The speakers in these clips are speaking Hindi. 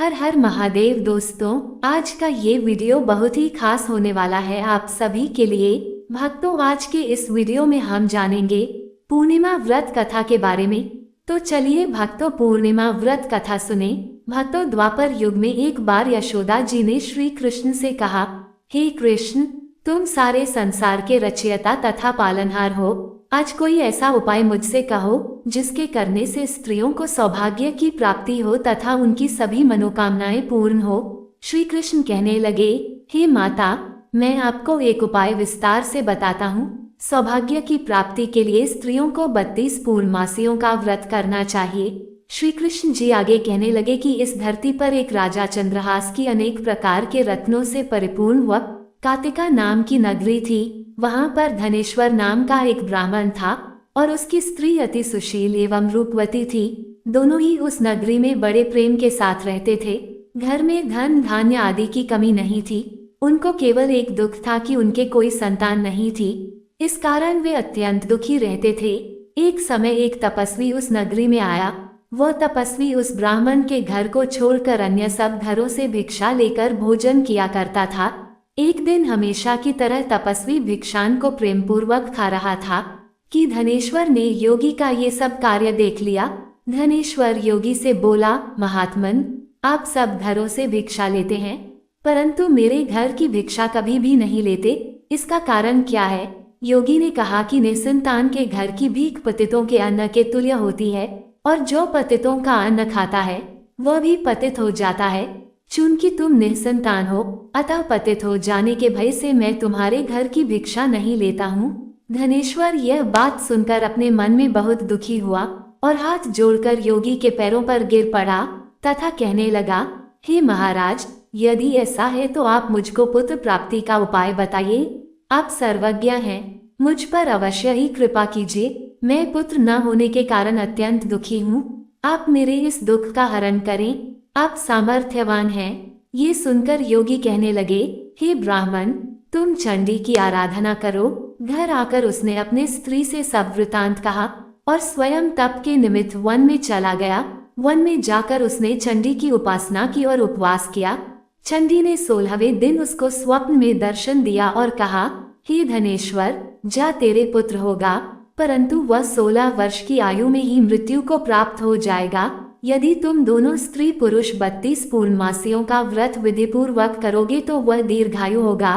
हर हर महादेव दोस्तों, आज का ये वीडियो बहुत ही खास होने वाला है आप सभी के लिए। भक्तों, आज के इस वीडियो में हम जानेंगे पूर्णिमा व्रत कथा के बारे में। तो चलिए भक्तों, पूर्णिमा व्रत कथा सुने। भक्तों, द्वापर युग में एक बार यशोदा जी ने श्री कृष्ण से कहा, हे कृष्ण, तुम सारे संसार के रचयिता तथा पालनहार हो। आज कोई ऐसा उपाय मुझसे कहो जिसके करने से स्त्रियों को सौभाग्य की प्राप्ति हो तथा उनकी सभी मनोकामनाएं पूर्ण हो। श्री कृष्ण कहने लगे, हे माता, मैं आपको एक उपाय विस्तार से बताता हूँ। सौभाग्य की प्राप्ति के लिए स्त्रियों को 32 पूर्णमासियों का व्रत करना चाहिए। श्री कृष्ण जी आगे कहने लगे कि इस धरती पर एक राजा चंद्रहास की अनेक प्रकार के रत्नों से परिपूर्ण व कातिका नाम की नगरी थी। वहां पर धनेश्वर नाम का एक ब्राह्मण था और उसकी स्त्री अति सुशील एवं रूपवती थी। दोनों ही उस नगरी में बड़े प्रेम के साथ रहते थे। घर में धन धान्य आदि की कमी नहीं थी। उनको केवल एक दुख था कि उनके कोई संतान नहीं थी। इस कारण वे अत्यंत दुखी रहते थे। एक समय एक तपस्वी उस नगरी में आया। वह तपस्वी उस ब्राह्मण के घर को छोड़कर अन्य सब घरों से भिक्षा लेकर भोजन किया करता था। एक दिन हमेशा की तरह तपस्वी भिक्षान को प्रेमपूर्वक खा रहा था कि धनेश्वर ने योगी का ये सब कार्य देख लिया। धनेश्वर योगी से बोला, महात्मन, आप सब घरों से भिक्षा लेते हैं परंतु मेरे घर की भिक्षा कभी भी नहीं लेते, इसका कारण क्या है? योगी ने कहा कि निसंतान के घर की भीख पतितों के अन्न के तुल्य होती है और जो पतितों का अन्न खाता है वह भी पतित हो जाता है। चूंकि तुम निसंतान हो, अतः पतित हो जाने के भय से मैं तुम्हारे घर की भिक्षा नहीं लेता हूँ। धनेश्वर यह बात सुनकर अपने मन में बहुत दुखी हुआ और हाथ जोड़कर योगी के पैरों पर गिर पड़ा तथा कहने लगा, हे महाराज, यदि ऐसा है तो आप मुझको पुत्र प्राप्ति का उपाय बताइए। आप सर्वज्ञ हैं, मुझ पर अवश्य ही कृपा कीजिए। मैं पुत्र न होने के कारण अत्यंत दुखी हूँ। आप मेरे इस दुख का हरण करें। आप सामर्थ्यवान हैं। ये सुनकर योगी कहने लगे, हे ब्राह्मण, तुम चंडी की आराधना करो। घर आकर उसने अपने स्त्री से सब वृतांत कहा और स्वयं तप के निमित्त वन में चला गया। वन में जाकर उसने चंडी की उपासना की और उपवास किया। चंडी ने 16वें दिन उसको स्वप्न में दर्शन दिया और कहा, हे धनेश्वर, जा तेरे पुत्र होगा, परंतु वह 16 वर्ष की आयु में ही मृत्यु को प्राप्त हो जाएगा। यदि तुम दोनों स्त्री पुरुष 32 पूर्णमासियों का व्रत विधिपूर्वक करोगे तो वह दीर्घायु होगा।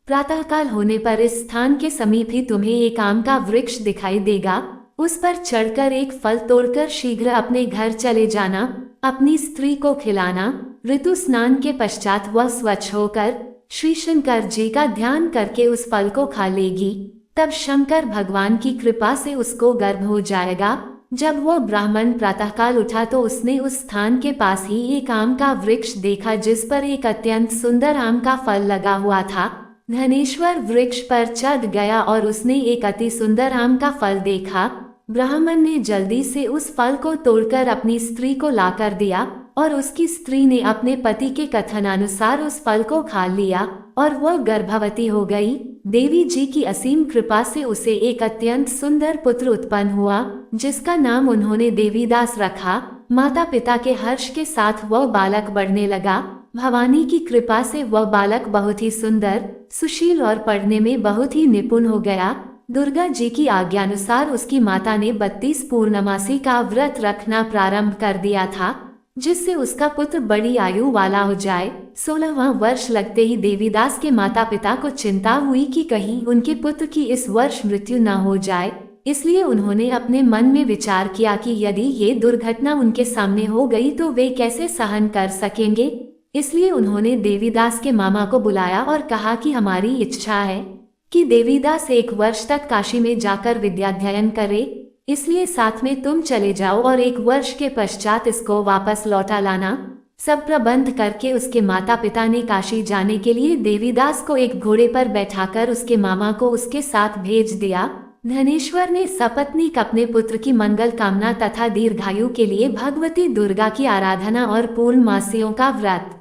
प्रातःकाल होने पर इस स्थान के समीप ही तुम्हें एक आम का वृक्ष दिखाई देगा। उस पर चढ़कर एक फल तोड़कर शीघ्र अपने घर चले जाना। अपनी स्त्री को खिलाना। ऋतु स्नान के पश्चात वह स्वच्छ होकर श्री शंकर जी का ध्यान करके उस फल को खा लेगी। तब शंकर भगवान की कृपा से उसको गर्भ हो जाएगा। जब वह ब्राह्मण प्रातःकाल उठा तो उसने उस स्थान के पास ही एक आम का वृक्ष देखा जिस पर एक अत्यंत सुंदर आम का फल लगा हुआ था। धनेश्वर वृक्ष पर चढ़ गया और उसने एक अति सुंदर आम का फल देखा। ब्राह्मण ने जल्दी से उस फल को तोड़कर अपनी स्त्री को लाकर दिया और उसकी स्त्री ने अपने पति के कथनानुसार उस फल को खा लिया और वह गर्भवती हो गई। देवी जी की असीम कृपा से उसे एक अत्यंत सुंदर पुत्र उत्पन्न हुआ जिसका नाम उन्होंने देवीदास रखा। माता पिता के हर्ष के साथ वह बालक बढ़ने लगा। भवानी की कृपा से वह बालक बहुत ही सुंदर, सुशील और पढ़ने में बहुत ही निपुण हो गया। दुर्गा जी की आज्ञानुसार उसकी माता ने 32 पूर्णमासी का व्रत रखना प्रारंभ कर दिया था जिससे उसका पुत्र बड़ी आयु वाला हो जाए। 16वां वर्ष लगते ही देवीदास के माता पिता को चिंता हुई कि कहीं उनके पुत्र की इस वर्ष मृत्यु न हो जाए। इसलिए उन्होंने अपने मन में विचार किया कि यदि ये दुर्घटना उनके सामने हो गई तो वे कैसे सहन कर सकेंगे। इसलिए उन्होंने देवीदास के मामा को बुलाया और कहा कि हमारी इच्छा है कि देवीदास 1 वर्ष तक काशी में जाकर विद्याध्ययन करे, इसलिए साथ में तुम चले जाओ और 1 वर्ष के पश्चात इसको वापस लौटा लाना। सब प्रबंध करके उसके माता पिता ने काशी जाने के लिए देवीदास को एक घोड़े पर बैठाकर उसके मामा को उसके साथ भेज दिया। धनेश्वर ने सपत्नीक अपने पुत्र की मंगल कामना तथा दीर्घायु के लिए भगवती दुर्गा की आराधना और पूर्णमासियों का व्रत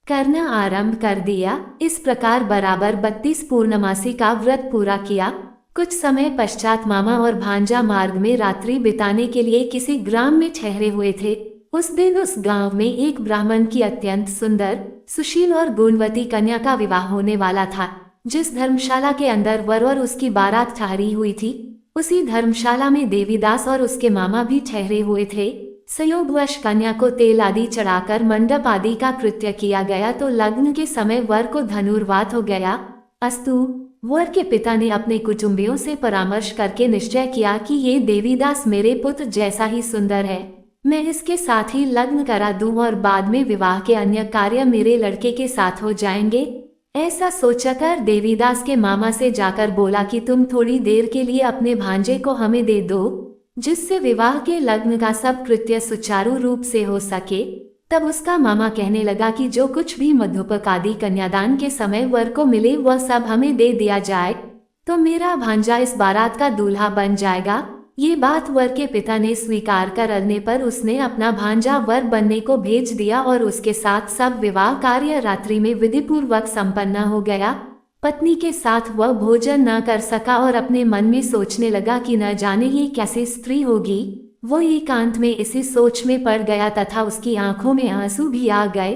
करना आरंभ कर दिया। इस प्रकार बराबर 32 पूर्णमासी का व्रत पूरा किया। कुछ समय पश्चात मामा और भांजा मार्ग में रात्रि बिताने के लिए किसी ग्राम में ठहरे हुए थे। उस दिन उस गांव में एक ब्राह्मण की अत्यंत सुंदर, सुशील और गुणवती कन्या का विवाह होने वाला था। जिस धर्मशाला के अंदर वर और उसकी बारात ठहरी हुई थी, उसी धर्मशाला में देवीदास और उसके मामा भी ठहरे हुए थे। संयोगवश कन्या को तेल आदि चढ़ाकर मंडप आदि का कृत्य किया गया तो लग्न के समय वर को धनुर्वात हो गया। अस्तु, वर के पिता ने अपने कुटुंबियों से परामर्श करके निश्चय किया कि ये देवीदास मेरे पुत्र जैसा ही सुंदर है, मैं इसके साथ ही लग्न करा दूं और बाद में विवाह के अन्य कार्य मेरे लड़के के साथ हो जाएंगे। ऐसा सोचकर देवीदास के मामा से जाकर बोला कि तुम थोड़ी देर के लिए अपने भांजे को हमें दे दो, जिससे विवाह के लग्न का सब कृत्य सुचारू रूप से हो सके। तब उसका मामा कहने लगा कि जो कुछ भी मधुपक आदि कन्यादान के समय वर को मिले वह सब हमें दे दिया जाए, तो मेरा भांजा इस बारात का दूल्हा बन जाएगा। ये बात वर के पिता ने स्वीकार करने पर उसने अपना भांजा वर बनने को भेज दिया और उसके साथ सब विवाह कार्य रात्रि में विधिपूर्वक संपन्न हो गया। पत्नी के साथ वह भोजन न कर सका और अपने मन में सोचने लगा कि न जाने ये कैसी स्त्री होगी। वो एकांत में इसी सोच में पड़ गया तथा उसकी आंखों में आंसू भी आ गए।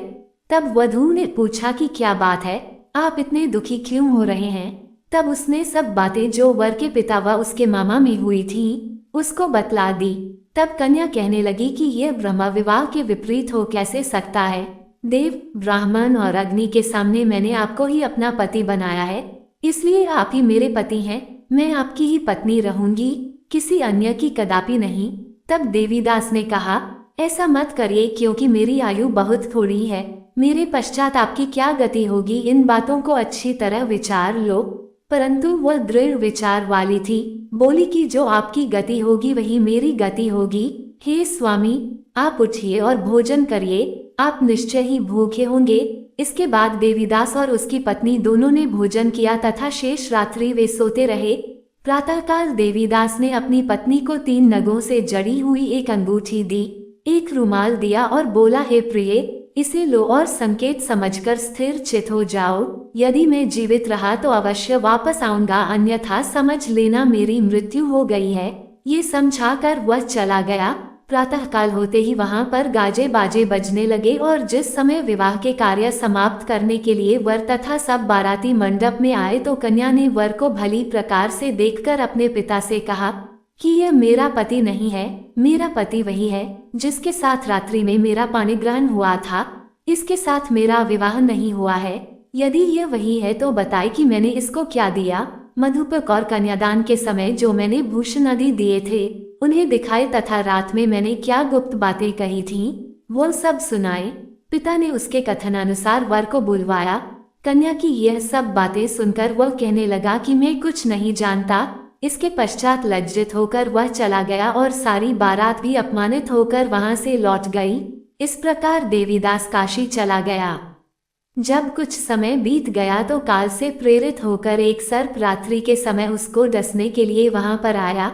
तब वधू ने पूछा कि क्या बात है, आप इतने दुखी क्यों हो रहे हैं। तब उसने सब बातें जो वर के पिता व उसके मामा में हुई थी उसको बतला दी। तब कन्या कहने लगी कि यह ब्रह्म विवाह के विपरीत हो कैसे सकता है। देव, ब्राह्मण और अग्नि के सामने मैंने आपको ही अपना पति बनाया है, इसलिए आप ही मेरे पति हैं। मैं आपकी ही पत्नी रहूंगी, किसी अन्य की कदापि नहीं। तब देवीदास ने कहा, ऐसा मत करिए क्योंकि मेरी आयु बहुत थोड़ी है, मेरे पश्चात आपकी क्या गति होगी, इन बातों को अच्छी तरह विचार लो। परंतु वह दृढ़ विचार वाली थी, बोली कि जो आपकी गति होगी वही मेरी गति होगी। हे स्वामी, आप उठिए और भोजन करिए, आप निश्चय ही भूखे होंगे। इसके बाद देवीदास और उसकी पत्नी दोनों ने भोजन किया तथा शेष रात्रि वे सोते रहे। प्रातःकाल देवीदास ने अपनी पत्नी को 3 नगों से जड़ी हुई एक अंगूठी दी, एक रुमाल दिया और बोला, हे प्रिय, इसे लो और संकेत समझकर स्थिर चित हो जाओ। यदि मैं जीवित रहा तो अवश्य वापस आऊंगा, अन्यथा समझ लेना मेरी मृत्यु हो गई है। ये समझाकर वह चला गया। प्रातःकाल होते ही वहां पर गाजे बाजे बजने लगे और जिस समय विवाह के कार्य समाप्त करने के लिए वर तथा सब बाराती मंडप में आए तो कन्या ने वर को भली प्रकार से देखकर अपने पिता से कहा कि यह मेरा पति नहीं है, मेरा पति वही है जिसके साथ रात्रि में मेरा पाणिग्रहण हुआ था, इसके साथ मेरा विवाह नहीं हुआ है। यदि यह वही है तो बताए कि मैंने इसको क्या दिया। मधुपक और कन्यादान के समय जो मैंने भूषण आदि दिए थे उन्हें दिखाए तथा रात में मैंने क्या गुप्त बातें कही थीं वो सब सुनाए। पिता ने उसके कथनानुसार वर को बुलवाया। कन्या की यह सब बातें सुनकर वह कहने लगा कि मैं कुछ नहीं जानता। इसके पश्चात लज्जित होकर वह चला गया और सारी बारात भी अपमानित होकर वहां से लौट गई। इस प्रकार देवीदास काशी चला गया। जब कुछ समय बीत गया तो काल से प्रेरित होकर एक सर्प रात्रि के समय उसको डसने के लिए वहां पर आया,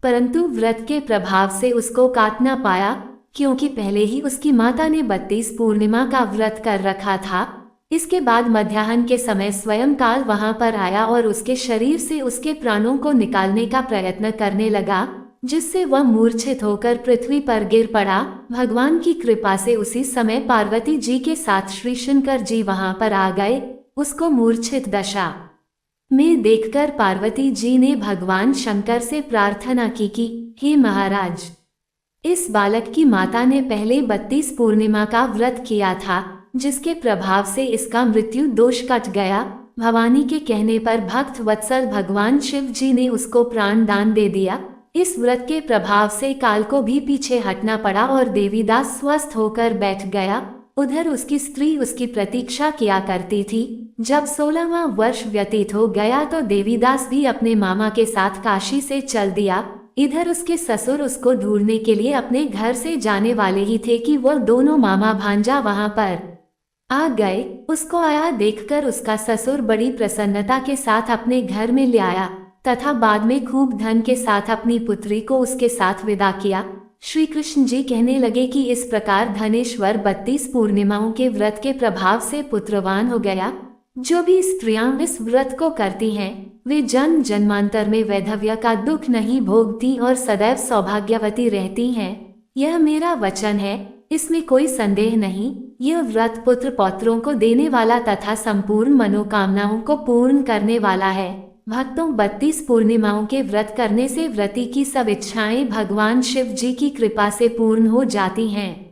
परंतु व्रत के प्रभाव से उसको काट न पाया, क्योंकि पहले ही उसकी माता ने 32 पूर्णिमा का व्रत कर रखा था। इसके बाद मध्याह्न के समय स्वयं काल वहां पर आया और उसके शरीर से उसके प्राणों को निकालने का प्रयत्न करने लगा, जिससे वह मूर्छित होकर पृथ्वी पर गिर पड़ा। भगवान की कृपा से उसी समय पार्वती जी के साथ श्री शंकर जी वहां पर आ गए। उसको मूर्छित दशा में देखकर पार्वती जी ने भगवान शंकर से प्रार्थना की कि हे महाराज, इस बालक की माता ने पहले 32 पूर्णिमा का व्रत किया था, जिसके प्रभाव से इसका मृत्यु दोष कट गया। भवानी के कहने पर भक्त वत्सल भगवान शिव जी ने उसको प्राण दान दे दिया। इस व्रत के प्रभाव से काल को भी पीछे हटना पड़ा और देवीदास स्वस्थ होकर बैठ गया। उधर उसकी स्त्री उसकी प्रतीक्षा किया करती थी। जब 16वां वर्ष व्यतीत हो गया तो देवीदास भी अपने मामा के साथ काशी से चल दिया। इधर उसके ससुर उसको ढूंढने के लिए अपने घर से जाने वाले ही थे कि वह दोनों मामा भांजा वहां पर आ गए। उसको आया देखकर उसका ससुर बड़ी प्रसन्नता के साथ अपने घर में ले आया तथा बाद में खूब धन के साथ अपनी पुत्री को उसके साथ विदा किया। श्री कृष्ण जी कहने लगे कि इस प्रकार धनेश्वर 32 पूर्णिमाओं के व्रत के प्रभाव से पुत्रवान हो गया। जो भी स्त्रियां इस व्रत को करती हैं वे जन्म जन्मांतर में वैधव्य का दुख नहीं भोगती और सदैव सौभाग्यवती रहती हैं। यह मेरा वचन है, इसमें कोई संदेह नहीं, यह व्रत पुत्र पौत्रों को देने वाला तथा संपूर्ण मनोकामनाओं को पूर्ण करने वाला है। भक्तों, 32 पूर्णिमाओं के व्रत करने से व्रती की सब इच्छाएं भगवान शिव जी की कृपा से पूर्ण हो जाती हैं।